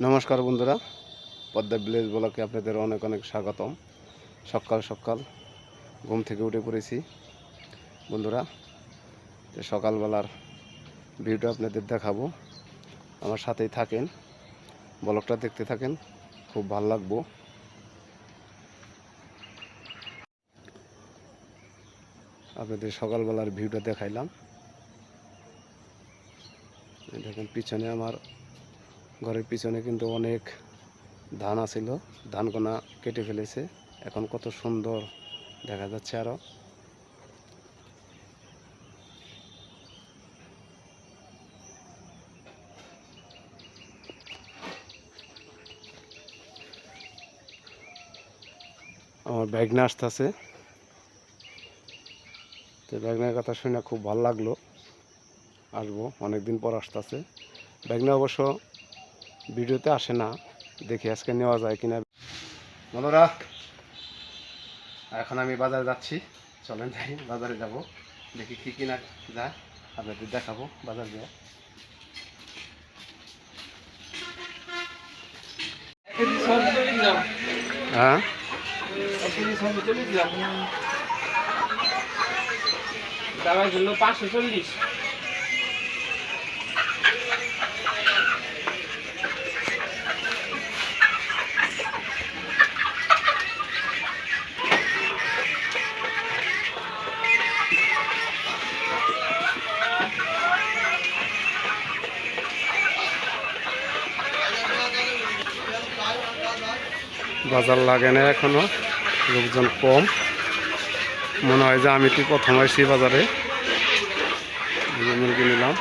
নমস্কার বন্ধুরা, পদ্মা ভিলেজ ব্লকে আপনাদের অনেক অনেক স্বাগতম। সকাল সকাল ঘুম থেকে উঠে পড়েছি বন্ধুরা। তো সকালবেলার ভিডিওটা আপনাদের দেখাবো, আমার সাথেই থাকেন, ব্লগটা দেখতে থাকেন, খুব ভালো লাগবো। আপনাদের সকালবেলার ভিউটা দেখাইলাম। দেখেন পিছনে, আমার ঘরের পিছনে কিন্তু অনেক ধান আছিল, ধানগুনা কেটে ফেলেছে, এখন কত সুন্দর দেখা যাচ্ছে। আরও আমার ব্যাগনা আসতেছে, তো ব্যাগনার কথা শুনে খুব ভালো লাগলো। আসবো, অনেকদিন পর আসতেছে। ব্যাগনা অবশ্য ভিডিওতে আসে না, দেখি আজকে নেওয়া যায় কিনা। বন্ধুরা, এখন আমি বাজারে যাচ্ছি, চলেন যাই, বাজারে যাব, দেখি কী কিনা যায়, আপনাদের দেখাবো বাজার গিয়ে। হ্যাঁ, দাবার জন্য 540। বাজার লাগে না এখনো, লোকজন কম, মনে হয় যে আমি কি প্রথম আসছি বাজারে। মুরগি নিলাম।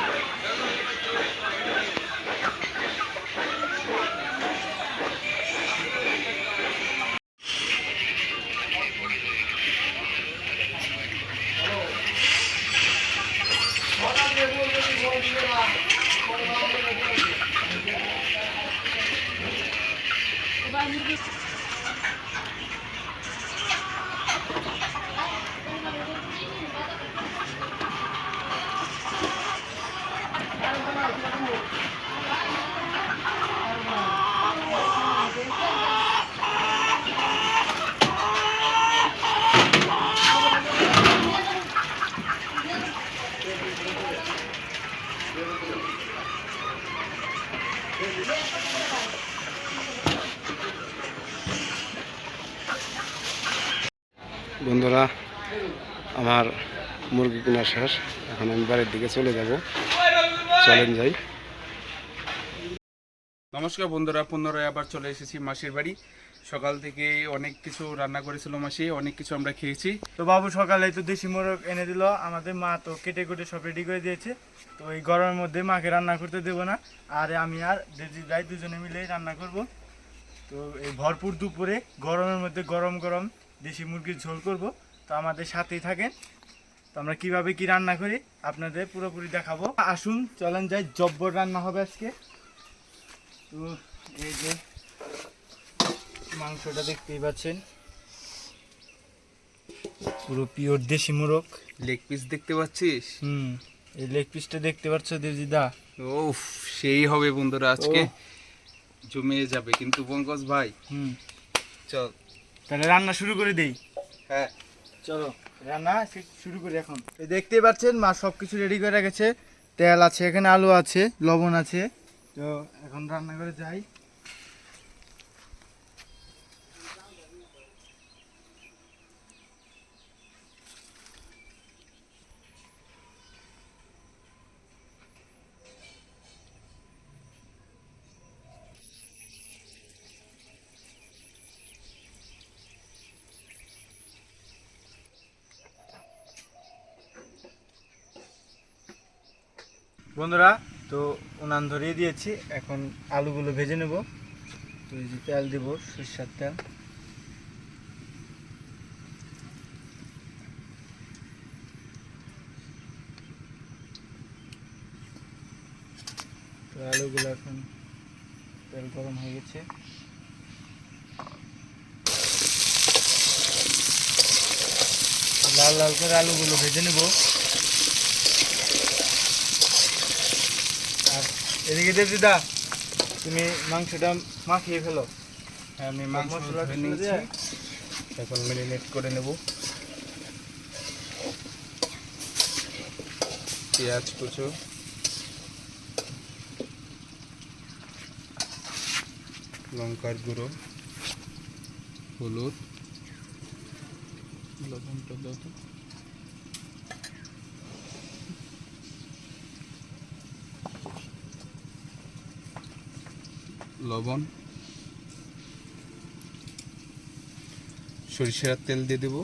বন্ধুরা, আমার মুরগি কেনা শেষ, এখন আমি বাড়ির দিকে চলে যাব, চলেন যাই। নমস্কার বন্ধুরা, পুনরায় আবার চলে এসেছি মাসির বাড়ি। সকাল থেকে অনেক কিছু রান্না করেছিল মাসি, অনেক কিছু আমরা খেয়েছি। তো বাবু সকালে তো দেশি মোরগ এনে দিল, আমাদের মা তো কেটে কুটে সব রেডি করে দিয়েছে। তো এই গরমের মধ্যে মাকে রান্না করতে দেবো না, আর আমি আর দেজি ভাই দুজনে মিলে রান্না করব। তো এই ভরপুর দুপুরে গরমের মধ্যে গরম গরম দেশি মুরগির ঝোল করব। তো আমাদের সাথেই থাকেন, তো আমরা কিভাবে কি রান্না করি আপনাদের পুরোপুরি দেখাবো। আসুন চলেন যাই, জব্বর রান্না হবে আজকে। তো এই যে মাংসটা দেখতেই পাচ্ছেন, পুরো পিওর দেশি মোরগ। লেগ পিস দেখতে পাচ্ছিস? এই লেগ পিসটা দেখতে পাচ্ছ দেবজিদা? ওফ, সেই হবে বন্ধুরা, আজকে জমিয়ে যাবে কিন্তু পঙ্কজ ভাই। চল তাহলে রান্না শুরু করে দেই। হ্যাঁ চলো রান্না শুরু করি এখন। এই দেখতেই পাচ্ছেন মা সব কিছু রেডি করে রেখেছে, তেল আছে এখানে, আলু আছে, লবণ আছে। তো এখন রান্না করে যাই। বন্ধুরা, তো উনান ধরিয়ে দিয়েছি, এখন আলুগুলো ভেজে নেব। তো এই যে তেল দেব, সরিষার তেল। তো আলুগুলো এখন তেল গরম হয়ে গেছে, লাল লাল করে আলুগুলো ভেজে নেব। আর এদিকে দিদা তুমি মাংসটা মাখিয়ে ফেলো। হ্যাঁ, আমি মাংস মশলা ধুয়ে টশলা নিয়েছি, দিয়ে? এখন ম্যারিনেট করে নেব। পেঁয়াজ কুচো, লঙ্কার গুঁড়ো, হলুদ, লবণটা দাও তো। লবণ, সরিষার তেল দিয়ে দেব,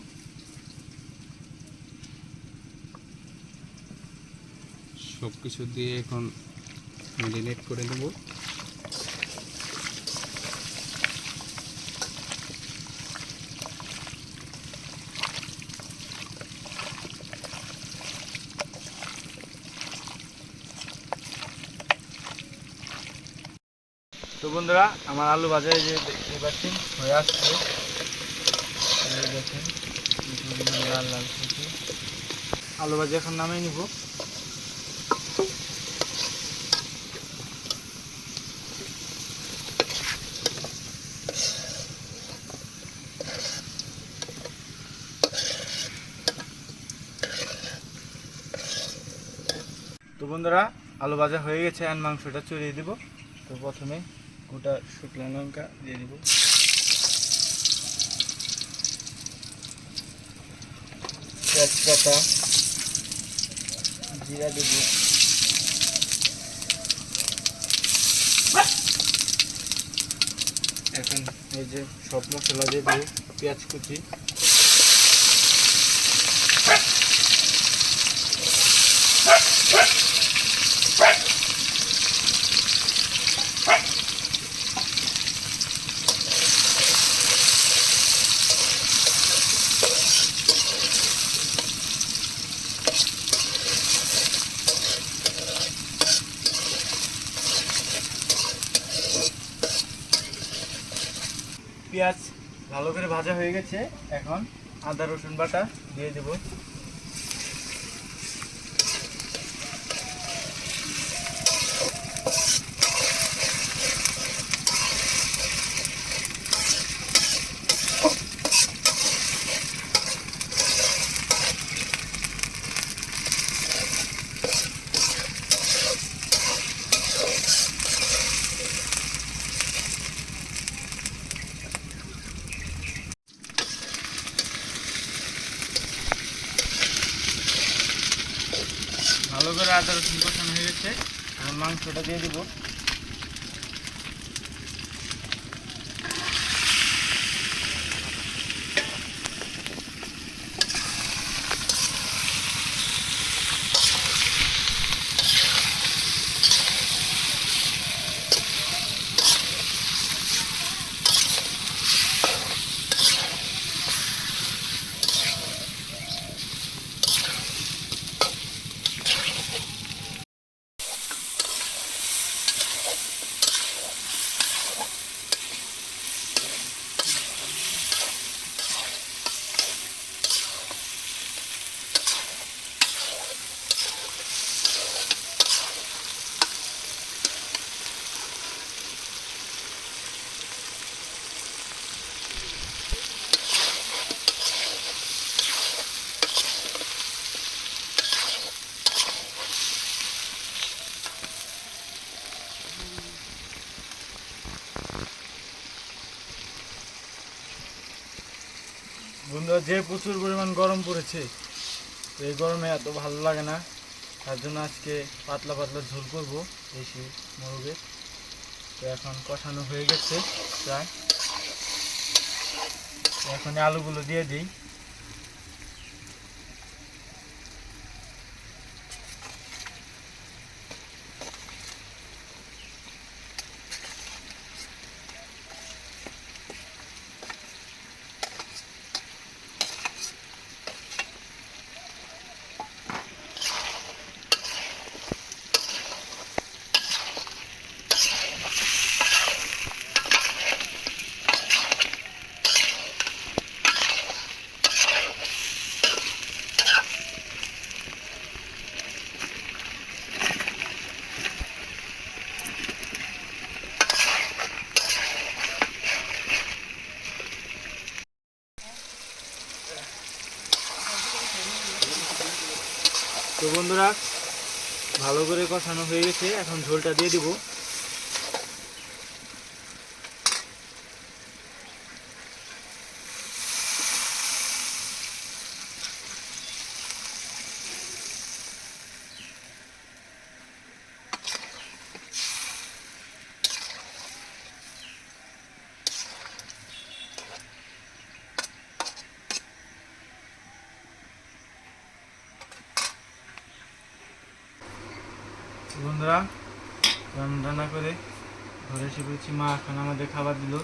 সব কিছু দিয়ে এখন ম্যারিনেট করে নেব। তো বন্ধুরা, আমার আলু ভাজা এই যে দেখতে পাচ্ছেন হয়ে আসছে। এই দেখেন লাল লাল থেকে আলু ভাজা এখন নামিয়ে নিব। তো বন্ধুরা, আলু ভাজা হয়ে গেছে, আর মাংসটা চড়িয়ে দিব। তো প্রথমে গোটা শুকনো লঙ্কা দিয়ে দিব, তেজপাতা, জিরা দেব, এখন এই যে সব মশলা দিয়ে দেবো, পেঁয়াজ কুচি, পেঁয়াজ ভালো করে ভাজা হয়ে গেছে। এখন আদা রসুন বাটা দিয়ে দেব, ভালো করে আদা রসুন কষানো হয়ে গেছে। এখন মাংসটা দিয়ে দিব, বন্ধুরা যে প্রচুর পরিমাণ গরম পড়েছে, তো এই গরমে এত ভালো লাগে না, তার জন্য আজকে পাতলা পাতলা ঝোল করব দেশি মোরগের। তো এখন কষানো হয়ে গেছে প্রায়, তো এখন আলুগুলো দিয়ে দিই। তো বন্ধুরা ভালো করে কষানো হয়ে গেছে, এখন ঝোলটা দিয়ে দিব। বন্ধুরা রান্না করে ঘরে এসে বলছি, মা এখন আমাদের খাবার দিল।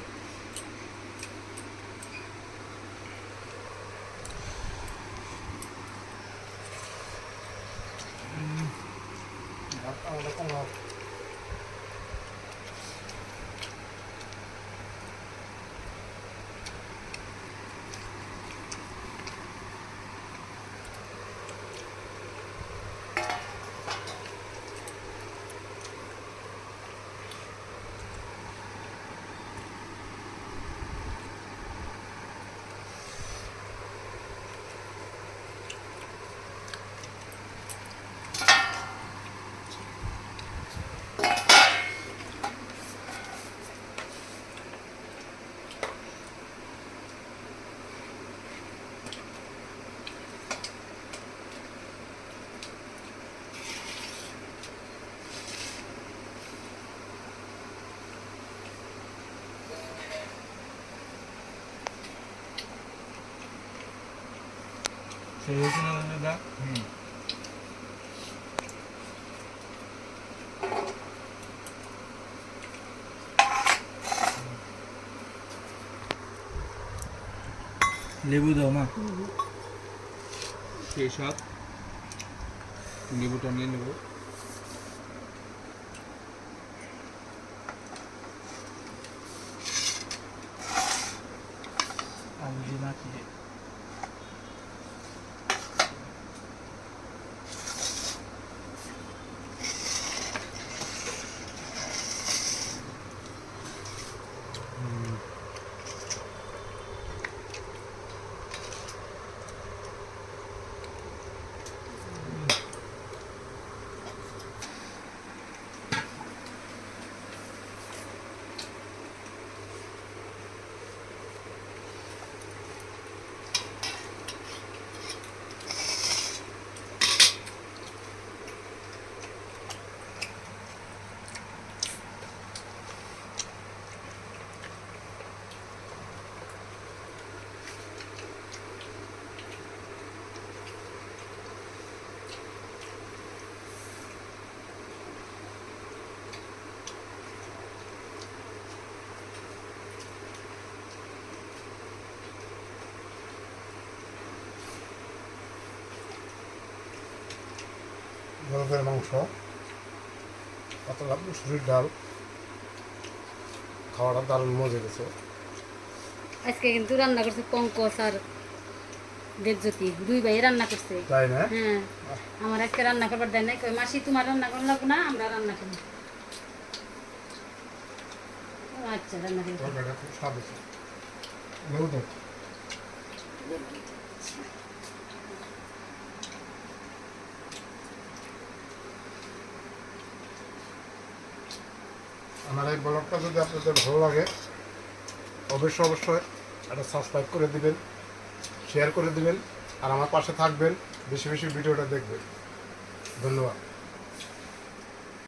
সেই হয়েছে না দাদা? লেবু দাও মা। সেই সাথ লেবুটা নিয়ে নেব। আলু দিয়ে মাখিয়ে গরুর মাংস, পাতলা মুসুরির ডাল, খাওয়াটা দারুণ মজা গেছে। আজকে কিন্তু রান্না করছে পঙ্কজ আর দেবজ্যোতি, দুই ভাই রান্না করছে। তাই না? হ্যাঁ, আমার আজকে রান্না করবার দেয় নাই, কই মাসি তোমার রান্না করা লাগবে না, আমরা রান্না করি। আচ্ছা, রান্না করি। তরকারিটা খুব স্বাদ হয়েছে। লেবু দাও। আমার এই ব্লগটা যদি আপনাদের ভালো লাগে অবশ্যই একটা সাবস্ক্রাইব করে দিবেন, শেয়ার করে দিবেন, আর আমার পাশে থাকবেন, বেশি বেশি ভিডিওটা দেখবেন। ধন্যবাদ।